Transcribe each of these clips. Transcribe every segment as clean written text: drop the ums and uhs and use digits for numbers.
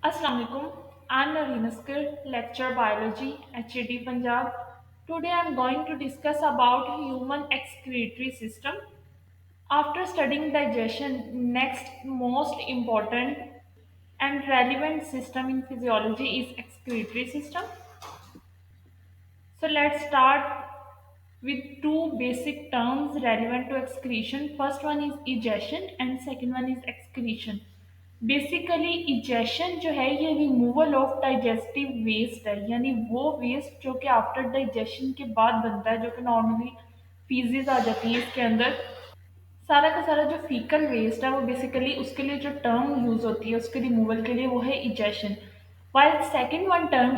Assalamu alaikum. I'm Nareen Askar, lecturer biology at HAD Punjab. Today I'm going to discuss about human excretory system. After studying digestion, next most important and relevant system in physiology is excretory system. So let's start with two basic terms relevant to excretion. First one is egestion and second one is excretion. Basically egestion जो है ये removal of digestive waste है, यानी वो waste जो कि after digestion के बाद बनता है, जो कि नॉर्मली फीसेस आ जाती है इसके अंदर। सारा का सारा जो फीकल वेस्ट है वो बेसिकली उसके लिए जो टर्म यूज होती है उसके रिमूवल के लिए वो है egestion. while second one term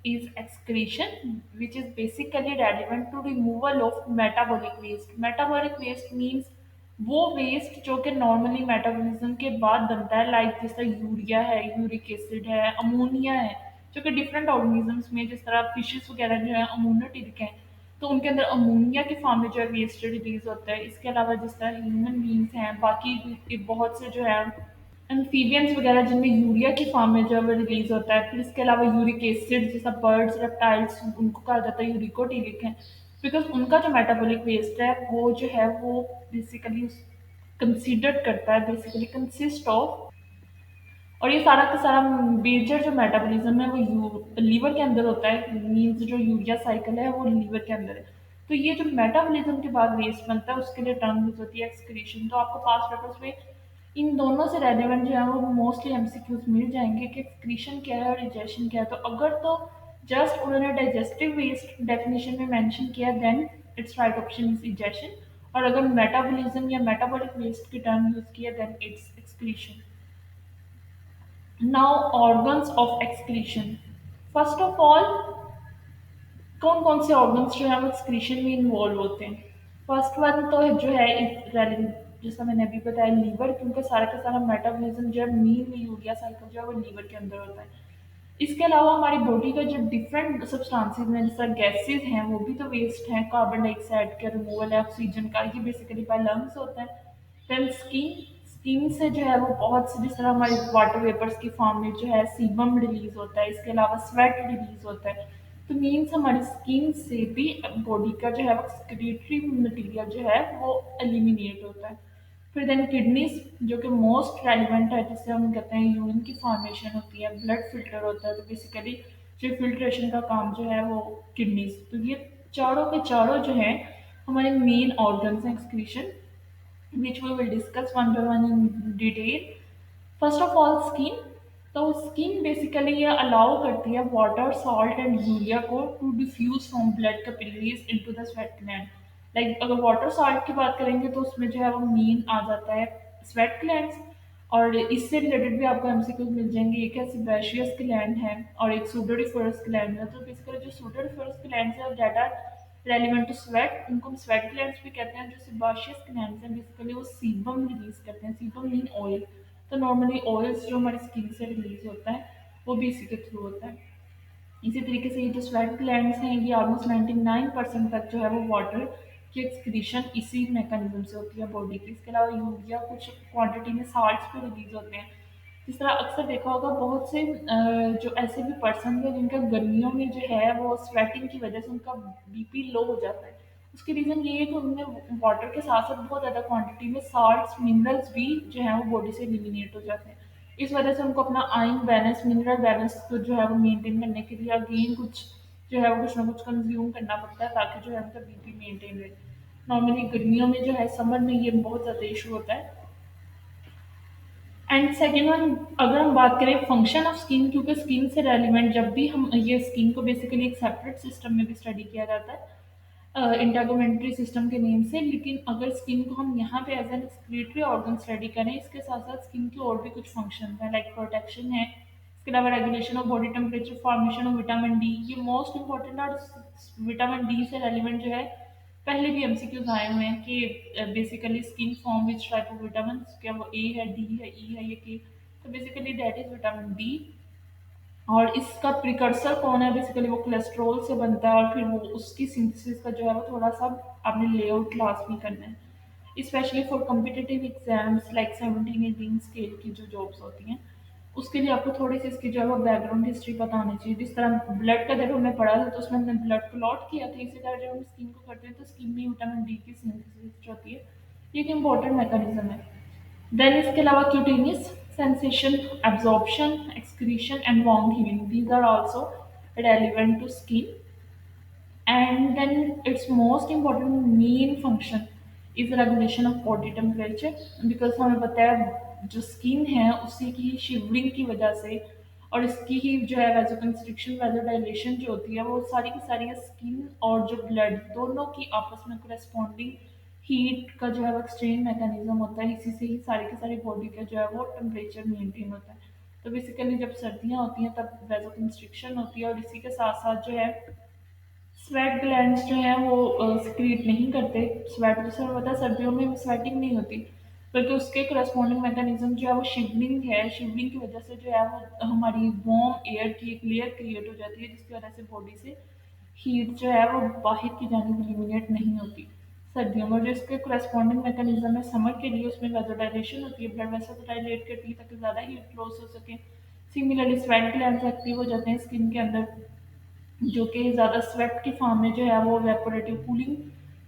is excretion, which is basically relevant to removal of metabolic waste. Metabolic waste means वो वेस्ट जो कि नॉर्मली मेटाबॉलिज्म के बाद बनता है, लाइक जिस तरह यूरिया है, यूरिक एसिड है, अमोनिया है, जो कि डिफरेंट ऑर्गेनिजम्स में जिस तरह फिशेस वगैरह जो है अमोनोटिक हैं, तो उनके अंदर अमोनिया के फॉर्म में जो है वेस्ट रिलीज होता है। इसके अलावा जिस तरह ह्यूमन बींग्स हैं, बाकी बहुत से जो है एम्फीबियंस वगैरह जिनमें यूरिया की फॉर्म में जो है वो रिलीज होता है। फिर इसके अलावा यूरिक एसिड जैसा बर्ड्स रेप्टाइल्स उनको कहा जाता है यूरिकोटिलिक है, बिकॉज उनका जो मेटाबॉलिक वेस्ट है वो जो है वो बेसिकली कंसिडर करता है, बेसिकली कंसिस्ट ऑफ। और ये सारा का सारा मेजर जो मेटाबॉलिज्म है वो लीवर के अंदर होता है, मीन्स जो यूरिया साइकिल है वो लीवर के अंदर है। तो ये जो मेटाबॉलिज्म के बाद वेस्ट बनता है उसके लिए टर्म यूज होती है एक्सक्रीशन। तो आपको पास पेपर्स में इन दोनों से रेलिवेंट जो है वो मोस्टली एमसीक्यूज मिल जाएंगे कि एक्सक्रीशन क्या है और डाइजेशन क्या है। तो अगर तो जस्ट उन्होंने डाइजेस्टिव वेस्ट डेफिनेशन में मेंशन किया then it's right option is egestion, और अगर मेटाबॉलिज्म या मेटाबॉलिक वेस्ट की टर्म यूज किया then it's excretion. Now organs of excretion. First of all कौन कौन से ऑर्गन्स जो है वो एक्सक्रीशन में इन्वॉल्व होते हैं। फर्स्ट वन तो जो है जैसा मैंने अभी बताया लीवर, क्योंकि सारा का सारा मेटाबॉलिज्म जो है मीन यूरिया साइकिल जो है वो लीवर के अंदर होता है। इसके अलावा हमारी बॉडी का जो डिफरेंट सब्सटेंसेस हैं जैसा गैसेज हैं वो भी तो वेस्ट हैं, कार्बन डाइऑक्साइड का रिमूवल है, ऑक्सीजन का, ये बेसिकली बाय लंग्स होता है। देन स्किन, स्किन से जो है वो बहुत सी जिस तरह हमारे वाटर वेपर्स की फॉर्म में जो है सीबम रिलीज होता है, इसके अलावा स्वेट रिलीज होता है। तो मीन्स हमारी स्किन से भी बॉडी का जो है वो एक्सक्रीटरी मटेरियल जो है वो एलिमिनेट होता है। फिर देन किडनीज जो कि मोस्ट रेलिवेंट है, जिससे हम कहते हैं यूरिन की फॉर्मेशन होती है, ब्लड फिल्टर होता है, तो बेसिकली जो फिल्ट्रेशन का काम जो है वो किडनीज। तो ये चारों के चारों जो हैं हमारे मेन ऑर्गन्स हैं excretion, which we will discuss one by one in detail. First of all skin. तो स्किन बेसिकली ये अलाउ करती है वाटर, सॉल्ट एंड यूरिया को to diffuse from blood capillaries into the sweat gland. Like अगर water salt की बात करेंगे तो उसमें जो है वो मेन आ जाता है स्वेट ग्लैंड्स। और इससे रिलेटेड भी आपको एमसीक्यूज मिल जाएंगे, एक है सिबेशियस ग्लैंड है और एक सूडोरिफरस ग्लैंड है। तो बेसिकली जो सूडोरिफरस ग्लैंड है that are relevant to sweat, उनको हम स्वेट ग्लैंड्स भी कहते हैं। जो सिबाशियस ग्लैंड्स हैं बेसिकली वो सीबम रिलीज करते हैं, सीबम मीन ऑयल। तो नॉर्मली ऑयल्स जो हमारी स्किन से रिलीज होता है वो भी इसी के थ्रू होता है। इसी तरीके से ये जो स्वेट ग्लैंड्स हैं ये ऑलमोस्ट 99% तक जो है वो वाटर की एक्सक्रीशन इसी मैकेनिज्म से होती है बॉडी की। इसके अलावा यूरिया कुछ क्वांटिटी में साल्ट्स पे रिलीज होते हैं। जिस तरह अक्सर देखा होगा बहुत से जो ऐसे भी पर्सन है जिनका गर्मियों में जो है वो स्वेटिंग की वजह से उनका बीपी लो हो जाता है। उसकी रीज़न ये है कि उनमें वाटर के साथ साथ बहुत ज़्यादा क्वांटिटी में साल्ट्स मिनरल्स भी जो है वो बॉडी से एलिमिनेट हो जाते हैं। इस वजह से उनको अपना आयन बैलेंस, मिनरल बैलेंस को जो है वो मेंटेन करने के लिए अगेन कुछ जो है वो कुछ ना कुछ कंज्यूम करना पड़ता है ताकि जो है उनका बीपी मेंटेन रहे। नॉर्मली गर्मियों में जो है, समर में ये बहुत ज़्यादा इशू होता है। एंड सेकेंड वन, अगर हम बात करें फंक्शन ऑफ स्किन, क्योंकि स्किन से रेलिवेंट जब भी हम ये स्किन को बेसिकली एक सेपरेट सिस्टम में भी स्टडी किया जाता है इंटेगोमेंट्री सिस्टम के नेम से, लेकिन अगर स्किन को हम यहाँ पे as an excretory organ study करें, इसके साथ साथ स्किन के और भी कुछ फंक्शन हैं लाइक प्रोटेक्शन है, इसके अलावा regulation of body temperature, formation of vitamin D, ये मोस्ट इंपॉर्टेंट। और विटामिन डी से रेलिवेंट जो है पहले भी एमसीक्यूज आए हुए हैं कि basically skin form which type of vitamin, क्या वो ए है, डी है, ई है, ये के। तो basically that is vitamin D. और इसका प्रिकर्सर कौन है, बेसिकली वो कोलेस्ट्रॉल से बनता है, और फिर वो उसकी सिंथेसिस का जो है वो थोड़ा सा आपने लेआउट क्लास भी करना है, specially for competitive exams like 17 18 scale की जो जॉब्स होती हैं। उसके लिए आपको थोड़ी सी इसकी जो है वो बैकग्राउंड हिस्ट्री पता होनी चाहिए। जिस तरह ब्लड का जब हमने पढ़ा था तो उसमें हमने ब्लड क्लॉट किया था, इसी तरह जब हम स्किन को करते हैं तो स्किन में विटामिन डी की सिंथेसिस जो होती है, ये एक इम्पॉर्टेंट मैकेनिज्म है। देन इसके अलावा cutaneous sensation, absorption, excretion and warm healing, these are also relevant to skin. And then its most important main function is regulation of body temperature, because हमें पता है जो स्किन है उसी की शिवरिंग की वजह से और इसकी ही जो है वैसोकंस्ट्रिक्शन वैसोडाइलेशन जो होती है वो सारी की सारी स्किन और जो ब्लड दोनों की आपस में करस्पॉन्डिंग हीट का जो है वो एक्सचेंज मैकेनिज्म होता है। इसी से ही सारी की सारी बॉडी का जो है वो टेम्परेचर मेंटेन होता है। तो बेसिकली जब सर्दियाँ होती हैं तब वैसोकंस्ट्रिक्शन होती है और इसी के साथ साथ जो है स्वेट ग्लैंड्स जो हैं वो सिक्रीट नहीं करते स्वेट, जैसे हमें पता है सर्दियों में स्वेटिंग नहीं होती, बल्कि उसके करस्पॉन्डिंग मैकेनिज्म जो है वो शिवरिंग है। शिवरिंग की वजह से जो है वो हमारी वार्म एयर की एक लेयर क्रिएट हो जाती है, जिसकी वजह से बॉडी से हीट जो है वो बाहर की जानिब एलिमिनेट नहीं होती सर्दियों में। जो इसके करस्पॉन्डिंग मैकेनिज्म है समर के लिए, उसमें वैसोडाइलेशन होती है, ब्लड वेसल डायलेट करती है ताकि ज़्यादा हीट लॉस हो सके। सिमिलरली स्वेट ग्लैंड्स एक्टिव हो जाते हैं स्किन के अंदर, जो कि ज़्यादा स्वेट की फॉर्म में जो है वो वेपोरेटिव कूलिंग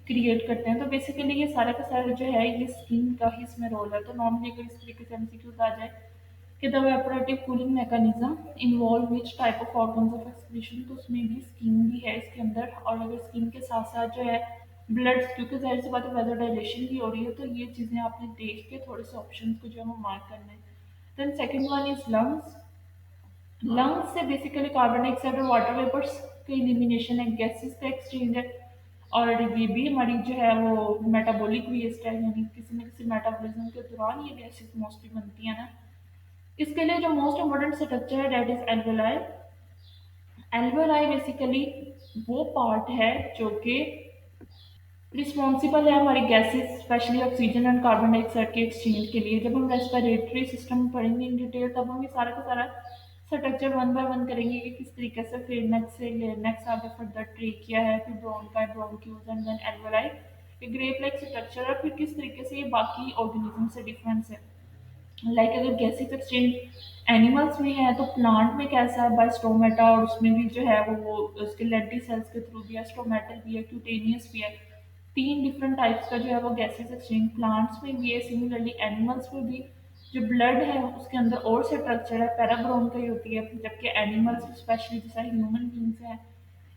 क्रिएट करते हैं। तो बेसिकली ये सारा का सारा जो है ये स्किन का ही इसमें रोल है। तो नॉर्मली अगर इस तरीके से एमसीक्यूज आ जाए कि the evaporative cooling mechanism involve which type of organs of excretion, तो उसमें भी स्किन भी है इसके अंदर। और अगर स्किन के साथ साथ जो है ब्लड, क्योंकि जाहिर सी बात है वेजोडाइलेशन भी हो रही है, तो ये चीज़ें आपने देख के थोड़े से ऑप्शन को जो है वो मार्क करना है। Then second one is lungs. Lungs से बेसिकली कार्बन डाइऑक्साइड और वाटर वेपर्स की एलिमिनेशन है, गैसेस का एक्सचेंज है। और ये भी हमारी जो है वो मेटाबॉलिक वेस्ट है, यानी किसी न किसी मेटाबॉलिज्म के दौरान ये गैसेस मोस्टली बनती है ना। इसके लिए जो मोस्ट इम्पोर्टेंट स्ट्रक्चर है that is alveoli. Alveoli basically वो पार्ट है जो कि रिस्पॉन्सिबल है हमारी gases specially oxygen and carbon dioxide के एक्सचेंज के लिए। जब हम रेस्पिरेटरी सिस्टम पढ़ेंगे इन डिटेल तब हम ये सारा का सारा स्ट्रक्चर वन बाय वन करेंगे कि किस तरीके से फेरनेक्स से लेनेक्स आगे फर्दर ट्रेकिया है, फिर bronchi bronchioles and then alveoli, ये ग्रेप लाइक स्ट्रक्चर है, फिर किस तरीके से ये बाकी ऑर्गेनिज्म से डिफरेंस है। लाइक अगर गैसेस एक्सचेंज एनिमल्स में है तो प्लांट में कैसा है, बाय स्टोमेटा, और उसमें भी जो है वो उसके लेंटी सेल्स के थ्रू भी है, स्टोमेटल भी है, क्यूटेनियस भी है। तीन डिफरेंट टाइप्स का जो है वो गैसेस एक्सचेंज प्लांट्स में भी है। सिमिलरली एनिमल्स में भी जो ब्लड है उसके अंदर और स्ट्रक्चर है, पैराब्रोंकाई होती है, जबकि एनिमल्स स्पेशली जैसा ह्यूमन बींग्स है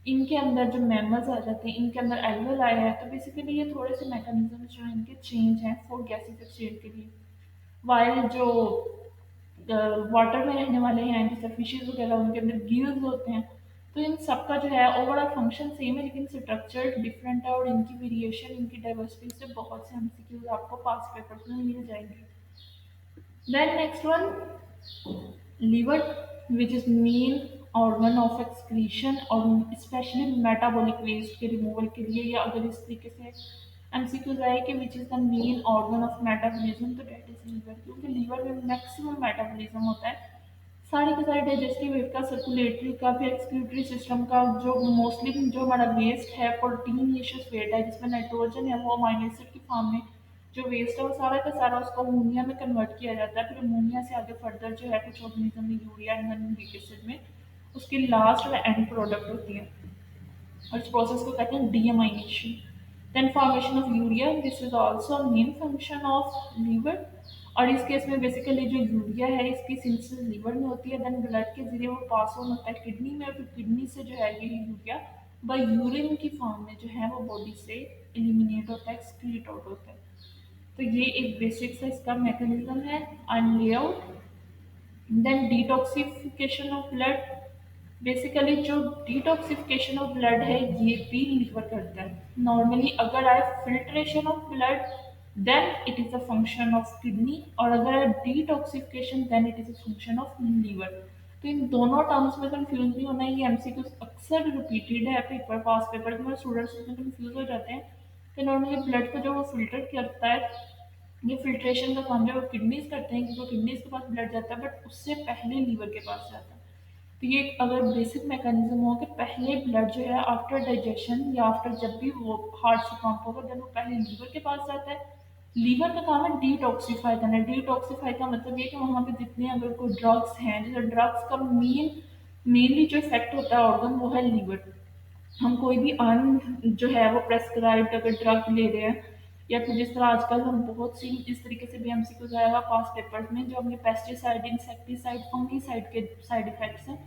इनके अंदर जो मैमल्स आ जाते हैं इनके अंदर एल्वेलाई है। तो बेसिकली ये थोड़े से मैकेनिज्म जो है इनके चेंज हैं फॉर गैसेस एक्सचेंज के लिए। वाइल जो वाटर में रहने वाले हैं जैसे फिशेज वगैरह उनके अंदर गिल्स होते हैं। तो इन सब का जो है ओवरऑल फंक्शन सेम है लेकिन स्ट्रक्चर डिफरेंट है, और इनकी वेरिएशन इनकी डाइवर्सिटी से बहुत से एमसीक्यूज आपको पास पेपर्स में मिल जाएंगे। Then next one, liver, which is main organ of excretion और स्पेशली मेटाबॉलिक वेस्ट के रिमूवल के लिए। या अगर इस तरीके से एमसीक्यूज आए कि which is the main organ of metabolism, तो डेट इज लीवर, क्योंकि लीवर में मैक्सिमम मेटाबॉलिज्म होता है सारी के सारे डाइजेस्टिव वेट का, सर्कुलेटरी का, फिर एक्सक्रीटरी सिस्टम का। जो मोस्टली जो हमारा वेस्ट है प्रोटीनियस वेट है जिसमें नाइट्रोजन है वो अमाइनो एसिड की फॉर्म में जो वेस्ट है वो सारा का सारा उसको अमोनिया में कन्वर्ट किया जाता है। फिर अमोनिया से आगे फर्दर जो है कुछ ऑर्गेनिज्म में यूरिया एंड यूरिक एसिड में उसकी लास्ट और एंड प्रोडक्ट होती है, और इस प्रोसेस को कहते हैं deamination. Then formation of urea, this is also main function of liver. और इस केस में बेसिकली जो यूरिया है इसकी सिंथेसिस लीवर में होती है, देन ब्लड के जरिए वो पास ऑन होता है किडनी में, और फिर किडनी से जो है ये यूरिया बाय यूरिन की फॉर्म में जो है वो बॉडी से एलिमिनेट होता है, एक्सक्रीट आउट होता है। तो ये एक बेसिक सा इसका मैकेनिज्म है and layout. Then detoxification of blood, basically जो डिटॉक्सिफिकेशन ऑफ ब्लड है ये भी लीवर करता है। नॉर्मली अगर आए filtration of blood then it is a function of kidney, और अगर आए detoxification then it is a function of liver. तो इन दोनों टर्म्स में कंफ्यूज नहीं होना है, ये एमसीक्यू अक्सर रिपीटेड है पेपर पास पेपर में, स्टूडेंट्स इसमें कंफ्यूज हो जाते हैं कि नॉर्मली ब्लड को जो वो फिल्टर करता है, ये फिल्ट्रेशन का काम जो किडनीज करते हैं क्योंकि किडनीज के पास ब्लड जाता है बट उससे पहले लीवर के पास जाता है। तो ये एक अगर बेसिक मैकेनिज्म हो कि पहले ब्लड जो है आफ्टर डाइजेशन या आफ्टर जब भी वो हार्ट से पंप होगा देन वो पहले लीवर के पास जाता है, लीवर का काम है डिटॉक्सिफाई करना। डिटॉक्सिफाई का मतलब ये कि वहाँ पे जितने अगर कोई ड्रग्स हैं, जैसे ड्रग्स का मेनली जो इफेक्ट होता है ऑर्गन वो है लीवर। हम कोई भी जो है वो प्रेस्क्राइब्ड अगर ड्रग ले रहे हैं, या फिर जिस तरह आजकल हम बहुत सी इस तरीके से भी एमसीक्यूज आएगा पास पेपर्स में, जो हमने पेस्टिसाइड, इंसेक्टिसाइड, फंगीसाइड के साइड इफेक्ट्स हैं।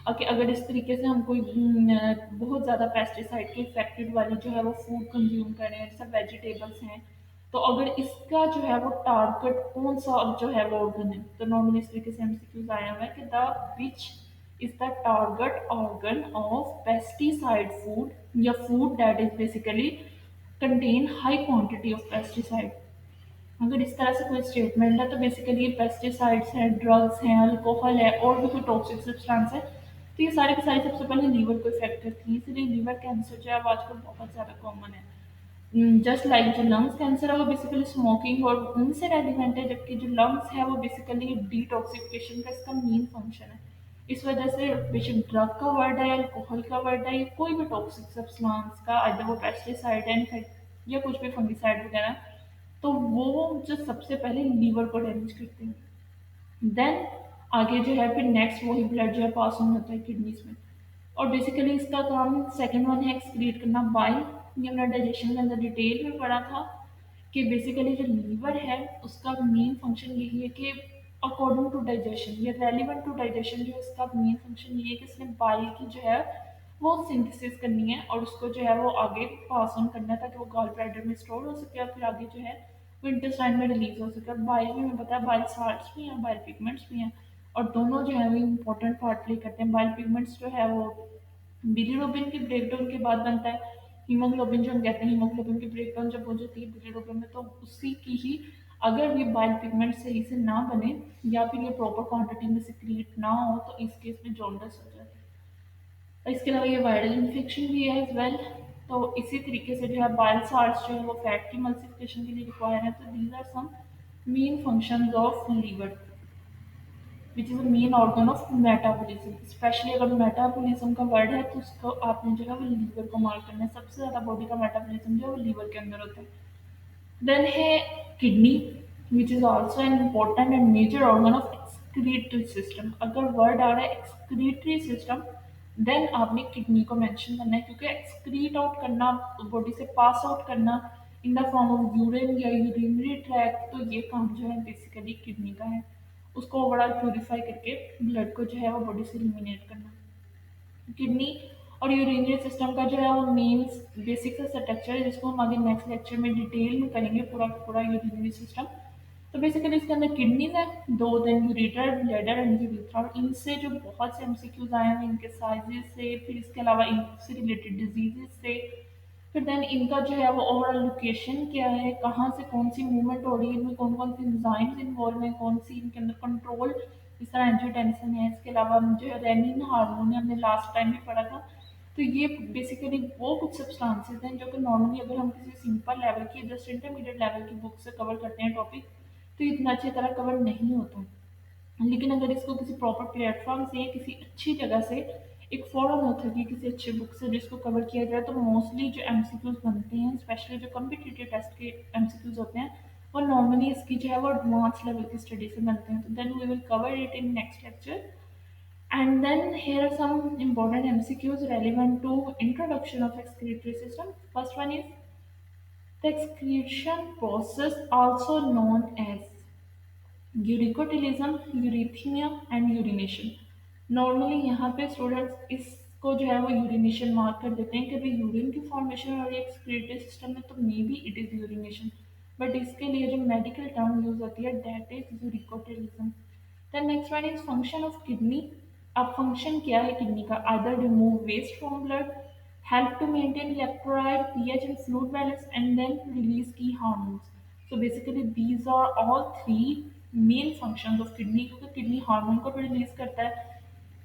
अगर इस तरीके से हम कोई बहुत ज़्यादा पेस्टिसाइड के इफेक्टेड वाली जो है वो फूड कंज्यूम कर रहे हैं, जैसे वेजिटेबल्स हैं, तो अगर इसका जो है वो टारगेट कौन सा जो है वो ऑर्गन है, तो नॉर्मली इस तरीके से एमसीक्यूज आया हुआ है कि the which is the target organ of pesticide food या food that is basically contain high quantity of pesticide। अगर इस तरह से कोई स्टेटमेंट है तो बेसिकली ये पेस्टिसाइड्स हैं, ड्रग्स हैं, अल्कोहल है और भी कोई टॉक्सिक सब्सटेंस है, तो ये सारी की सारी सबसे पहले लीवर को इफेक्ट करती है। इसलिए लीवर कैंसर जो है वो आजकल बहुत ज़्यादा कॉमन है। जस्ट लाइक जो लंग्स कैंसर है वो बेसिकली स्मोकिंग और उनसे रेलिवेंट है, जबकि जो लंग्स है वो बेसिकली डिटॉक्सिफिकेशन का इसका मेन फंक्शन है। इस वजह से बेशक ड्रग का वर्ड है, अल्कोहल का वर्ड है, या कोई भी टॉक्सिक सब्सटेंस का, अगर वो पेस्टिसाइड है इनफेक्ट या कुछ भी फंगिसाइड वगैरह, तो वो जो सबसे पहले लीवर को डैमेज करते हैं। देन आगे जो है फिर नेक्स्ट वही ब्लड जो है पास ऑन होता है किडनीज में। और बेसिकली इसका काम सेकंड वन है एक्सक्रीट करना बाइल। ये हमने डाइजेशन के अंदर डिटेल में पढ़ा था कि बेसिकली जो लीवर है उसका मेन फंक्शन यही है कि अकॉर्डिंग टू डाइजेशन या रेलिवेंट टू डाइजेशन जो है इसका मेन फंक्शन ये है कि इसने बाइल की जो है वो सिंथेसिस करनी है और उसको जो है वो आगे पास ऑन करना है, ताकि वो गॉल ब्लैडर में स्टोर हो सके और फिर आगे जो है वो इंटेस्टाइन में रिलीज हो सके। और बाइल में हमें पता है बाइल साल्ट्स भी हैं, बाइल पिगमेंट्स भी हैं, और दोनों जो है वो इम्पोर्टेंट पार्ट प्ले करते हैं। बाइल पिगमेंट्स जो है वो बिलीरुबिन के ब्रेकडाउन के बाद बनता है। हीमोग्लोबिन जो हम कहते हैं, हीमोग्लोबिन की ब्रेकडाउन जब हो जाती है बिलीरुबिन में, तो उसी की ही अगर ये बाइल पिगमेंट सही से ना बने या फिर ये प्रॉपर क्वांटिटी में सिक्रीट ना हो, तो इस केस में जॉन्डिस हो जाती है। और इसके अलावा ये वायरल इन्फेक्शन भी है एज वेल। तो इसी तरीके से जो है बाइल साल्ट्स जो है वो फैट की मल्सिफिकेशन के लिए रिक्वायर है। तो these are some main functions of liver which is a main organ of metabolism. Specially अगर मेटाबॉलिज्म का वर्ड है तो उसको आपने जो है वो लीवर को मार्क करना है। सबसे ज़्यादा बॉडी का मेटाबॉलिज्म जो है वो लीवर के अंदर होता है। देन है kidney, which is also an important and major organ of excretory system. अगर वर्ड आ रहा है एक्सक्रीटरी सिस्टम, देन आपने किडनी को मेंशन करना है, क्योंकि एक्सक्रीट आउट करना, बॉडी से पास आउट करना in the form of urine या यूरिनरी ट्रैक्ट, तो ये काम जो है बेसिकली किडनी का है। उसको ओवरऑल प्यूरिफाई करके ब्लड को जो है वो बॉडी से एलिमिनेट करना। किडनी और यूरिनरी सिस्टम का जो है वो मेन बेसिक सा स्ट्रक्चर है, जिसको हम आगे नेक्स्ट लेक्चर में डिटेल में करेंगे पूरा का पूरा यूरिनरी सिस्टम। तो बेसिकली इसके अंदर किडनीज है दो, then ureter, bladder and urethra. और इनसे जो बहुत से एमसीक्यूज आए हैं इनके साइजेस से, फिर इसके अलावा इनसे रिलेटेड डिजीजेस से, फिर देन इनका जो है वो ओवरऑल लोकेशन क्या है, कहाँ से कौन सी मूवमेंट हो रही है, इनमें कौन कौन सी एंजाइम्स इन्वॉल्व हैं, कौन सी इनके अंदर कंट्रोल, इस तरह एंजियोटेंसिन है। इसके अलावा जो है रेनिन हार्मोन है, हमने लास्ट टाइम भी पढ़ा था। तो ये बेसिकली वो कुछ सब्सटेंसेस हैं जो कि नॉर्मली अगर हम किसी सिंपल लेवल की जस्ट इंटरमीडिएट लेवल की बुक से कवर करते हैं टॉपिक, तो इतना अच्छी तरह कवर नहीं होता। लेकिन अगर इसको किसी प्रॉपर प्लेटफॉर्म से, किसी अच्छी जगह से, एक फॉरेन ऑथर की किसी अच्छी बुक से जिसको कवर किया जाए, तो मोस्टली जो एमसीक्यूज बनते हैं, स्पेशली जो कम्पिटिटिव टेस्ट के एमसीक्यूज होते हैं, वो नॉर्मली इसकी जो है वो एडवांस लेवल की स्टडी से बनते हैं। तो then we will cover it in next lecture. And then here are some important MCQs relevant to introduction of excretory system. First one is the excretion process, also known as ureotelism, यूरिथमिया and urination. Normally यहाँ पे students इसको जो है वो urination mark कर देते हैं कि भाई यूरिन की फॉर्मेशन और एक्सक्रीटरी सिस्टम में, तो may be it is urination, but इसके लिए जो मेडिकल टर्म यूज होती है that is ureotelism. Then next one is function of kidney. अब फंक्शन क्या है किडनी का? Either remove waste from blood, help to maintain electrolyte, pH and fluid balance, and then release key hormones. So basically these are all three main function of kidney, क्योंकि kidney hormone को भी release करता है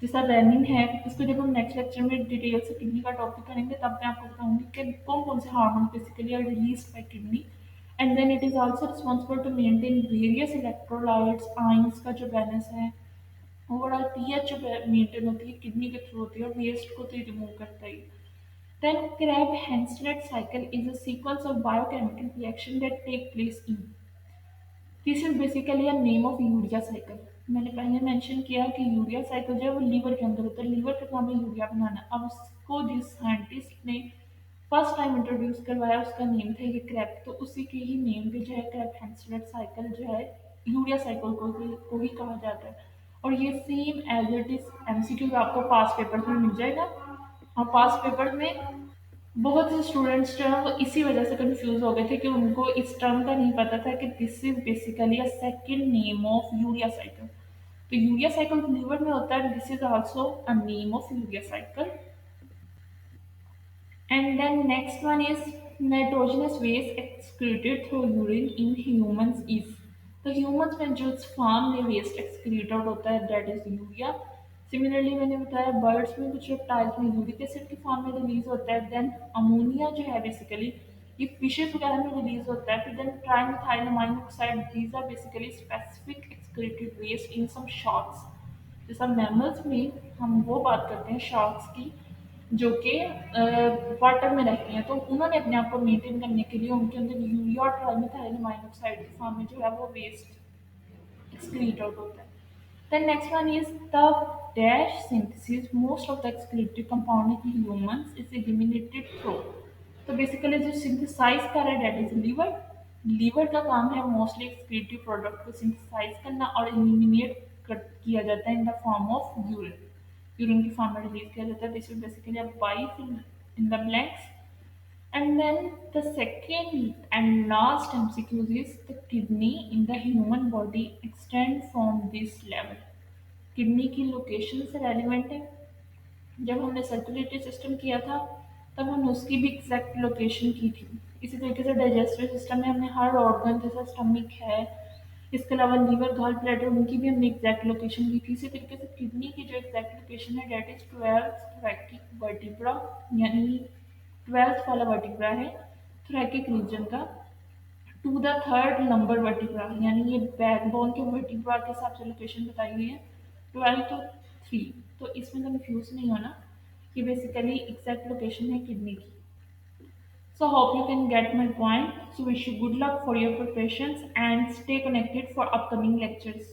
जैसा rennin है। इसको जब हम नेक्स्ट लेक्चर में डिटेल से किडनी का टॉपिक करेंगे तब मैं आपको बताऊंगी कि कौन कौन से hormone basically are release by kidney. And then it is also responsible to maintain various electrolytes, ions का जो बैलेंस है, ओवरऑल पीएच जो मेंटेन होती है किडनी के थ्रू होती है, और वेस्ट को तो रिमूव करता ही। Then Crabbe-Hansted cycle is a sequence of biochemical reactions that take place in this is basically a name of urea cycle. मैंने पहले मेंशन किया कि यूरिया साइकिल जो है वो लीवर के अंदर होता है, लीवर का काम है यूरिया बनाना। अब उसको जिस साइंटिस्ट ने फर्स्ट टाइम इंट्रोड्यूस करवाया उसका नेम था ये क्रैप, तो उसी के ही नेम पे जो है क्रैप हैंसलेट साइकिल जो है यूरिया साइकिल को ही कहा जाता है। और ये same as it is MCQ आपको पास पेपर में मिल जाएगा। और पास पेपर में बहुत से स्टूडेंट्स जो है वो इसी वजह से कंफ्यूज हो गए थे कि उनको इस टर्म का नहीं पता था कि this is basically a second name of urea cycle. तो यूरिया साइकिल लीवर में होता है, this is also a name of urea cycle. And then next one is nitrogenous waste excreted through urine in humans is, तो humans में जो farm में waste excrete out होता है that is urea। Similarly मैंने बताया birds में कुछ reptiles में uric acid के form में release होता है। Then ammonia जो है basically ये fishes वगैरह में release होता है। फिर then trimethylamine oxide, these are basically specific excreted waste in some sharks। जैसा मैमल्स में हम वो बात करते हैं शार्क्स की जो कि वाटर में रहती हैं, तो उन्होंने अपने आप को मेंटेन करने के लिए उनके अंदर यूरिया और ट्राइमेथाइलमाइन ऑक्साइड के फॉर्म में जो है वो वेस्ट excrete out होता है। Then next one is the dash synthesis. Most of the excreted compound in humans is eliminated through, तो बेसिकली जो सिंथेसाइज कर रहा है डेट इज लीवर। लीवर का काम है मोस्टली एक्सक्रीटिव प्रोडक्ट को सिंथेसाइज करना और एलिमिनेट किया जाता है in the form of urine. Urine की फॉर्म में रिलीज किया जाता है। This is basically a by in the blanks. And then the second and last MCQ is the kidney in the human body extend from this level। Kidney की location से relevant है। जब हमने circulatory system किया था तब हमने उसकी भी एग्जैक्ट लोकेशन की थी। इसी तरीके से डाइजेस्टिव सिस्टम में हमने हर ऑर्गन जैसा स्टमक है, इसके अलावा लीवर गॉल ब्लैडर उनकी भी हमने एग्जैक्ट लोकेशन की थी। इसी तरीके से किडनी की जो एग्जैक्ट लोकेशन है that is 12th thoracic vertebra, यानी 12th वाला वर्टिब्रा है थोरैकिक रीजन का, to the third number vertebra, यानी ये बैकबोन के वर्टिब्रा के हिसाब से लोकेशन बताई हुई है 12 to 3। तो इसमें कंफ्यूज नहीं होना, ये बेसिकली एग्जैक्ट लोकेशन है किडनी की। So hope you can get my point. So wish you good luck for your preparations and stay connected for upcoming lectures.